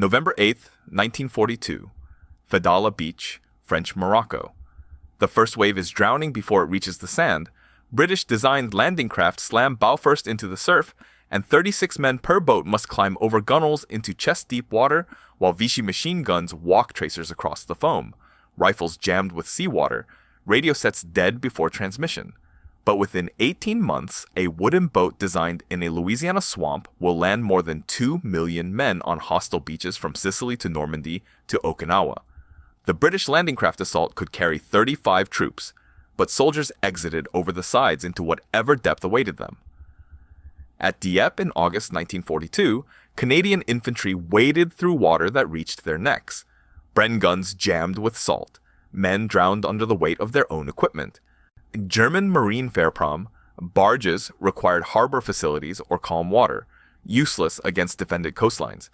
November 8, 1942, Fedala Beach, French Morocco. The first wave is drowning before it reaches the sand. British-designed landing craft slam bow first into the surf, and 36 men per boat must climb over gunwales into chest-deep water, while Vichy machine guns walk tracers across the foam, rifles jammed with seawater, radio sets dead before transmission. But within 18 months, a wooden boat designed in a Louisiana swamp will land more than 2 million men on hostile beaches from Sicily to Normandy to Okinawa. The British landing craft assault could carry 35 troops, but soldiers exited over the sides into whatever depth awaited them. At Dieppe in August 1942, Canadian infantry waded through water that reached their necks. Bren guns jammed with salt. Men drowned under the weight of their own equipment. German marine fairprom barges required harbor facilities or calm water, useless against defended coastlines.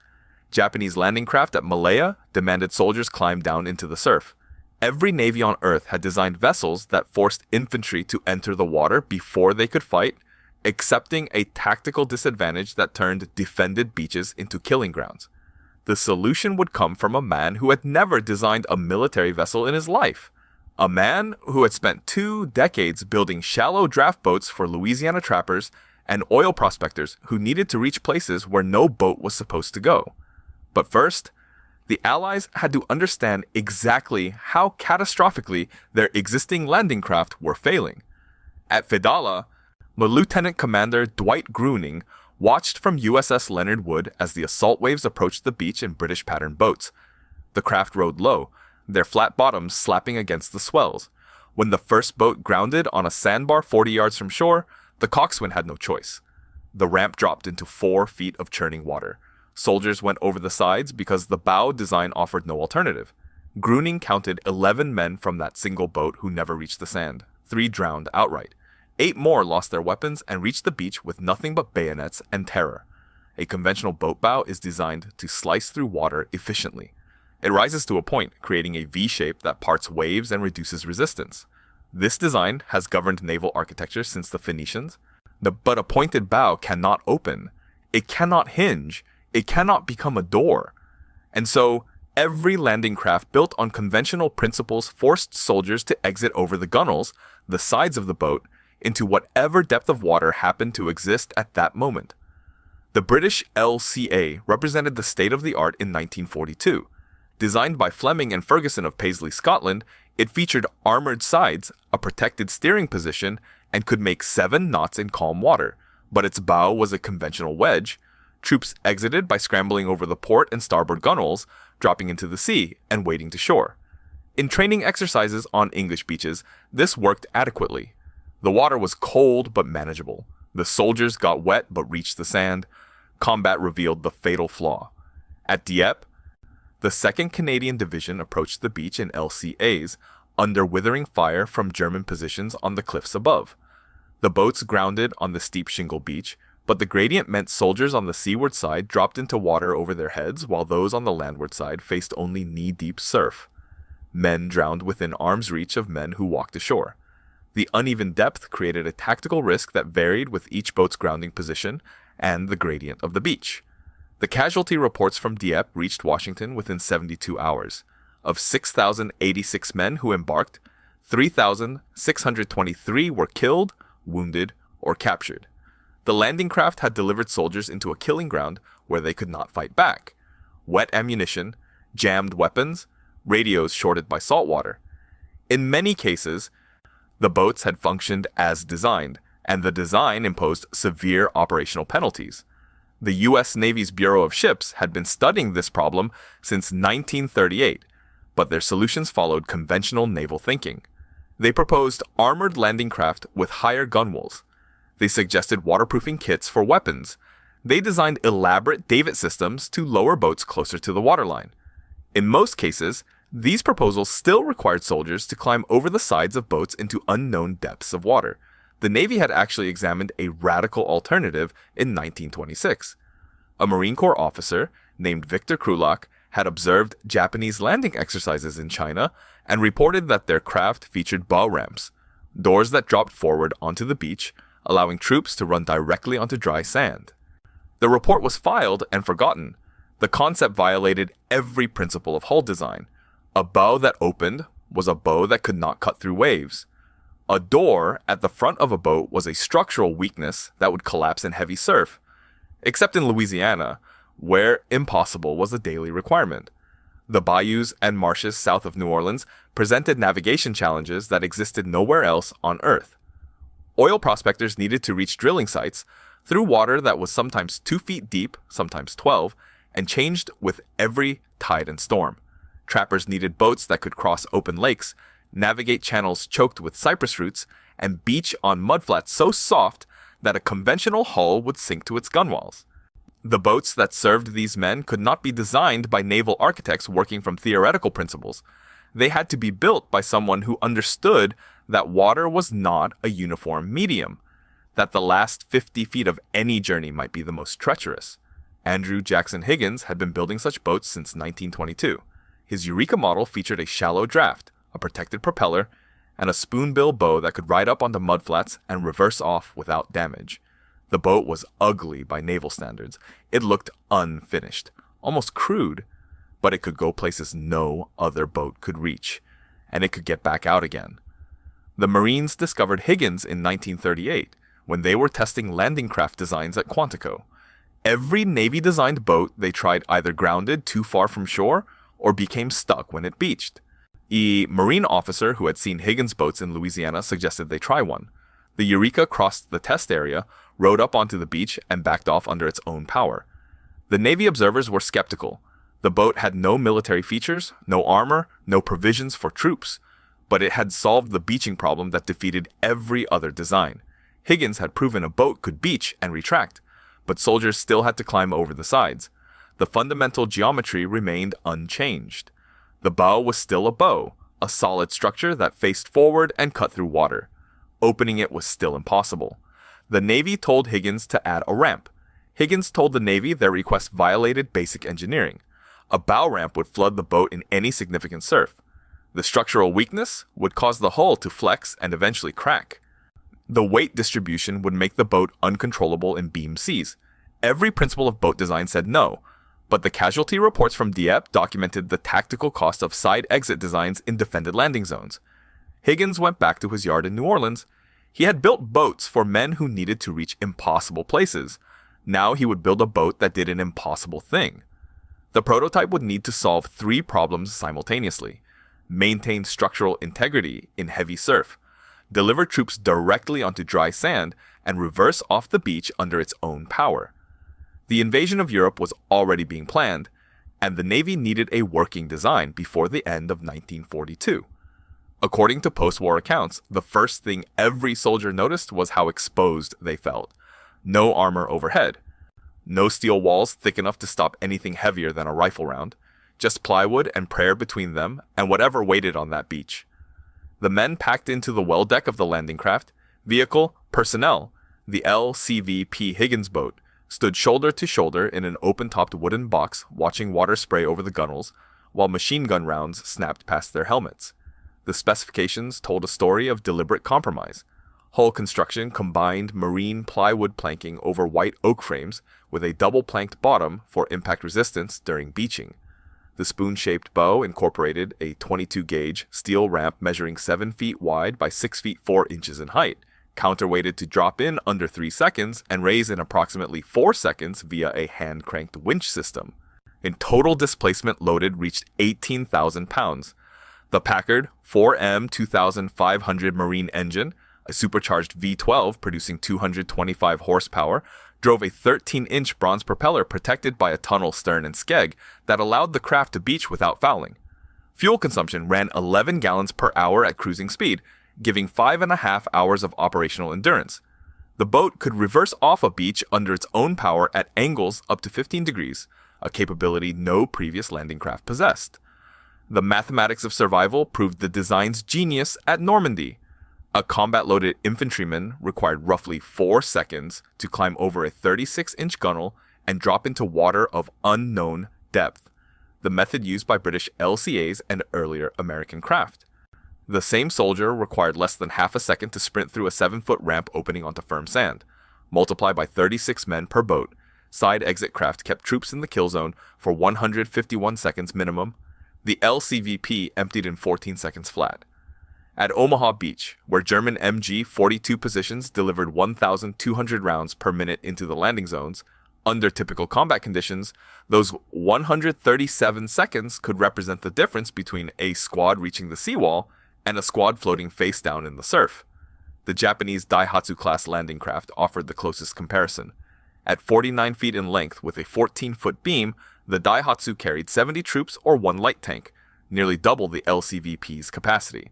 Japanese landing craft at Malaya demanded soldiers climb down into the surf. Every navy on Earth had designed vessels that forced infantry to enter the water before they could fight, accepting a tactical disadvantage that turned defended beaches into killing grounds. The solution would come from a man who had never designed a military vessel in his life. A man who had spent 2 decades building shallow draft boats for Louisiana trappers and oil prospectors who needed to reach places where no boat was supposed to go. But first, the Allies had to understand exactly how catastrophically their existing landing craft were failing. At Fedala, Lieutenant Commander Dwight Gruening watched from USS Leonard Wood as the assault waves approached the beach in British-patterned boats. The craft rode low, their flat bottoms slapping against the swells. When the first boat grounded on a sandbar 40 yards from shore, the coxswain had no choice. The ramp dropped into 4 feet of churning water. Soldiers went over the sides because the bow design offered no alternative. Gruening counted 11 men from that single boat who never reached the sand. 3 drowned outright. 8 more lost their weapons and reached the beach with nothing but bayonets and terror. A conventional boat bow is designed to slice through water efficiently. It rises to a point, creating a V shape that parts waves and reduces resistance. This design has governed naval architecture since the Phoenicians. But a pointed bow cannot open. It cannot hinge. It cannot become a door. And so, every landing craft built on conventional principles forced soldiers to exit over the gunwales, the sides of the boat, into whatever depth of water happened to exist at that moment. The British LCA represented the state of the art in 1942. Designed by Fleming and Ferguson of Paisley, Scotland, it featured armored sides, a protected steering position, and could make 7 knots in calm water, but its bow was a conventional wedge. Troops exited by scrambling over the port and starboard gunwales, dropping into the sea, and wading to shore. In training exercises on English beaches, this worked adequately. The water was cold but manageable. The soldiers got wet but reached the sand. Combat revealed the fatal flaw. At Dieppe, the 2nd Canadian Division approached the beach in LCAs, under withering fire from German positions on the cliffs above. The boats grounded on the steep shingle beach, but the gradient meant soldiers on the seaward side dropped into water over their heads while those on the landward side faced only knee-deep surf. Men drowned within arm's reach of men who walked ashore. The uneven depth created a tactical risk that varied with each boat's grounding position and the gradient of the beach. The casualty reports from Dieppe reached Washington within 72 hours. Of 6,086 men who embarked, 3,623 were killed, wounded, or captured. The landing craft had delivered soldiers into a killing ground where they could not fight back. Wet ammunition, jammed weapons, radios shorted by salt water. In many cases, the boats had functioned as designed, and the design imposed severe operational penalties. The U.S. Navy's Bureau of Ships had been studying this problem since 1938, but their solutions followed conventional naval thinking. They proposed armored landing craft with higher gunwales. They suggested waterproofing kits for weapons. They designed elaborate davit systems to lower boats closer to the waterline. In most cases, these proposals still required soldiers to climb over the sides of boats into unknown depths of water. The Navy had actually examined a radical alternative in 1926. A Marine Corps officer named Victor Krulak had observed Japanese landing exercises in China and reported that their craft featured bow ramps, doors that dropped forward onto the beach, allowing troops to run directly onto dry sand. The report was filed and forgotten. The concept violated every principle of hull design. A bow that opened was a bow that could not cut through waves. A door at the front of a boat was a structural weakness that would collapse in heavy surf, except in Louisiana, where impossible was a daily requirement. The bayous and marshes south of New Orleans presented navigation challenges that existed nowhere else on Earth. Oil prospectors needed to reach drilling sites through water that was sometimes 2 feet deep, sometimes 12, and changed with every tide and storm. Trappers needed boats that could cross open lakes, navigate channels choked with cypress roots, and beach on mudflats so soft that a conventional hull would sink to its gunwales. The boats that served these men could not be designed by naval architects working from theoretical principles. They had to be built by someone who understood that water was not a uniform medium, that the last 50 feet of any journey might be the most treacherous. Andrew Jackson Higgins had been building such boats since 1922. His Eureka model featured a shallow draft, a protected propeller, and a spoonbill bow that could ride up onto mudflats and reverse off without damage. The boat was ugly by naval standards. It looked unfinished, almost crude, but it could go places no other boat could reach, and it could get back out again. The Marines discovered Higgins in 1938 when they were testing landing craft designs at Quantico. Every Navy-designed boat they tried either grounded too far from shore or became stuck when it beached. A Marine officer who had seen Higgins boats in Louisiana suggested they try one. The Eureka crossed the test area, rode up onto the beach, and backed off under its own power. The Navy observers were skeptical. The boat had no military features, no armor, no provisions for troops, but it had solved the beaching problem that defeated every other design. Higgins had proven a boat could beach and retract, but soldiers still had to climb over the sides. The fundamental geometry remained unchanged. The bow was still a bow, a solid structure that faced forward and cut through water. Opening it was still impossible. The Navy told Higgins to add a ramp. Higgins told the Navy their request violated basic engineering. A bow ramp would flood the boat in any significant surf. The structural weakness would cause the hull to flex and eventually crack. The weight distribution would make the boat uncontrollable in beam seas. Every principle of boat design said no, but the casualty reports from Dieppe documented the tactical cost of side exit designs in defended landing zones. Higgins went back to his yard in New Orleans. He had built boats for men who needed to reach impossible places. Now he would build a boat that did an impossible thing. The prototype would need to solve 3 problems simultaneously: maintain structural integrity in heavy surf, deliver troops directly onto dry sand, and reverse off the beach under its own power. The invasion of Europe was already being planned, and the Navy needed a working design before the end of 1942. According to post-war accounts, the first thing every soldier noticed was how exposed they felt. No armor overhead. No steel walls thick enough to stop anything heavier than a rifle round. Just plywood and prayer between them, and whatever waited on that beach. The men packed into the well deck of the landing craft, vehicle, personnel, the LCVP Higgins Boat, stood shoulder to shoulder in an open-topped wooden box watching water spray over the gunnels, while machine gun rounds snapped past their helmets. The specifications told a story of deliberate compromise. Hull construction combined marine plywood planking over white oak frames with a double-planked bottom for impact resistance during beaching. The spoon-shaped bow incorporated a 22-gauge steel ramp measuring 7 feet wide by 6 feet 4 inches in height, counterweighted to drop in under 3 seconds and raise in approximately 4 seconds via a hand-cranked winch system. In total displacement loaded reached 18,000 pounds. The Packard 4M 2500 marine engine, a supercharged V12 producing 225 horsepower, drove a 13-inch bronze propeller protected by a tunnel stern and skeg that allowed the craft to beach without fouling. Fuel consumption ran 11 gallons per hour at cruising speed, giving 5.5 hours of operational endurance. The boat could reverse off a beach under its own power at angles up to 15 degrees, a capability no previous landing craft possessed. The mathematics of survival proved the design's genius at Normandy. A combat-loaded infantryman required roughly 4 seconds to climb over a 36-inch gunnel and drop into water of unknown depth, the method used by British LCAs and earlier American craft. The same soldier required less than half a second to sprint through a 7-foot ramp opening onto firm sand. Multiply by 36 men per boat. side exit craft kept troops in the kill zone for 151 seconds minimum. The LCVP emptied in 14 seconds flat. At Omaha Beach, where German MG-42 positions delivered 1,200 rounds per minute into the landing zones, under typical combat conditions, those 137 seconds could represent the difference between a squad reaching the seawall and a squad floating face down in the surf. The Japanese Daihatsu-class landing craft offered the closest comparison. At 49 feet in length with a 14-foot beam, the Daihatsu carried 70 troops or one light tank, nearly double the LCVP's capacity.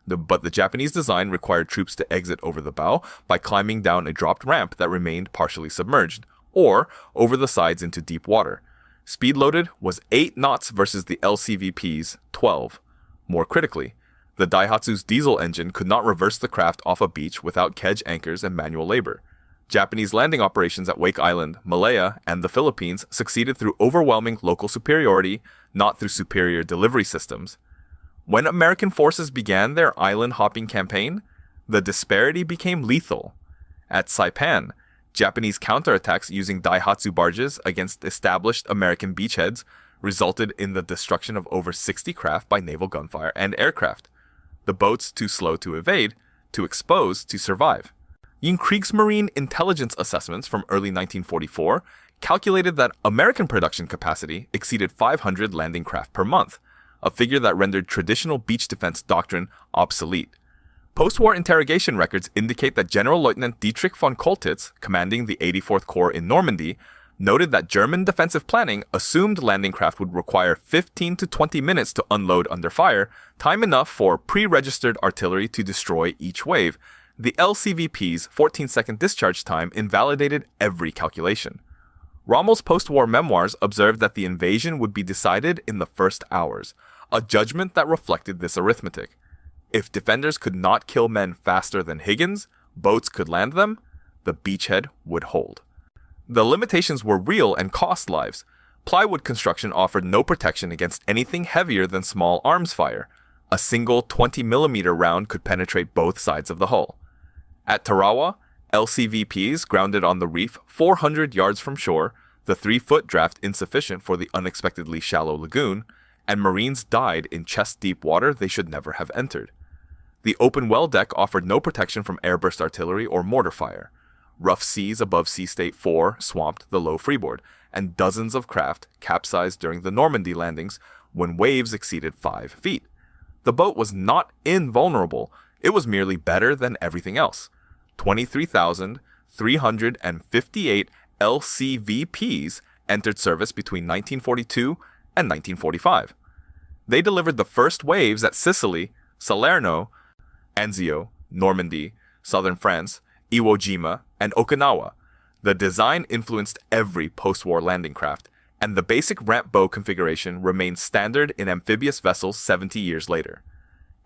But the Japanese design required troops to exit over the bow by climbing down a dropped ramp that remained partially submerged, or over the sides into deep water. Speed loaded was 8 knots versus the LCVP's 12. More critically, the Daihatsu's diesel engine could not reverse the craft off a beach without kedge anchors and manual labor. Japanese landing operations at Wake Island, Malaya, and the Philippines succeeded through overwhelming local superiority, not through superior delivery systems. When American forces began their island-hopping campaign, the disparity became lethal. At Saipan, Japanese counterattacks using Daihatsu barges against established American beachheads resulted in the destruction of over 60 craft by naval gunfire and aircraft. The boats too slow to evade, too exposed to survive. Kriegsmarine intelligence assessments from early 1944 calculated that American production capacity exceeded 500 landing craft per month, a figure that rendered traditional beach defense doctrine obsolete. Post-war interrogation records indicate that General Lieutenant Dietrich von Koltitz, commanding the 84th Corps in Normandy, noted that German defensive planning assumed landing craft would require 15 to 20 minutes to unload under fire, time enough for pre-registered artillery to destroy each wave. The LCVP's 14-second discharge time invalidated every calculation. Rommel's post-war memoirs observed that the invasion would be decided in the first hours, a judgment that reflected this arithmetic. If defenders could not kill men faster than Higgins, boats could land them, the beachhead would hold. The limitations were real and cost lives. Plywood construction offered no protection against anything heavier than small arms fire. A single 20mm round could penetrate both sides of the hull. At Tarawa, LCVPs grounded on the reef 400 yards from shore, the 3-foot draft insufficient for the unexpectedly shallow lagoon, and Marines died in chest-deep water they should never have entered. The open well deck offered no protection from airburst artillery or mortar fire. Rough seas above Sea State 4 swamped the low freeboard, and dozens of craft capsized during the Normandy landings when waves exceeded 5 feet. The boat was not invulnerable, it was merely better than everything else. 23,358 LCVPs entered service between 1942 and 1945. They delivered the first waves at Sicily, Salerno, Anzio, Normandy, southern France, Iwo Jima, and Okinawa. The design influenced every post-war landing craft, and the basic ramp bow configuration remains standard in amphibious vessels 70 years later.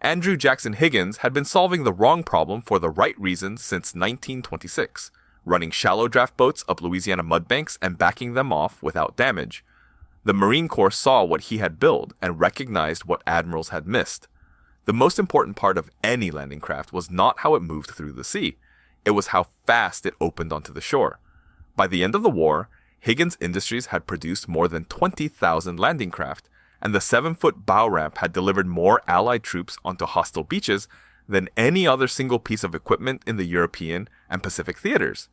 Andrew Jackson Higgins had been solving the wrong problem for the right reasons since 1926, running shallow draft boats up Louisiana mudbanks and backing them off without damage. The Marine Corps saw what he had built and recognized what admirals had missed. The most important part of any landing craft was not how it moved through the sea. It was how fast it opened onto the shore. By the end of the war, Higgins Industries had produced more than 20,000 landing craft, and the 7-foot bow ramp had delivered more Allied troops onto hostile beaches than any other single piece of equipment in the European and Pacific theaters.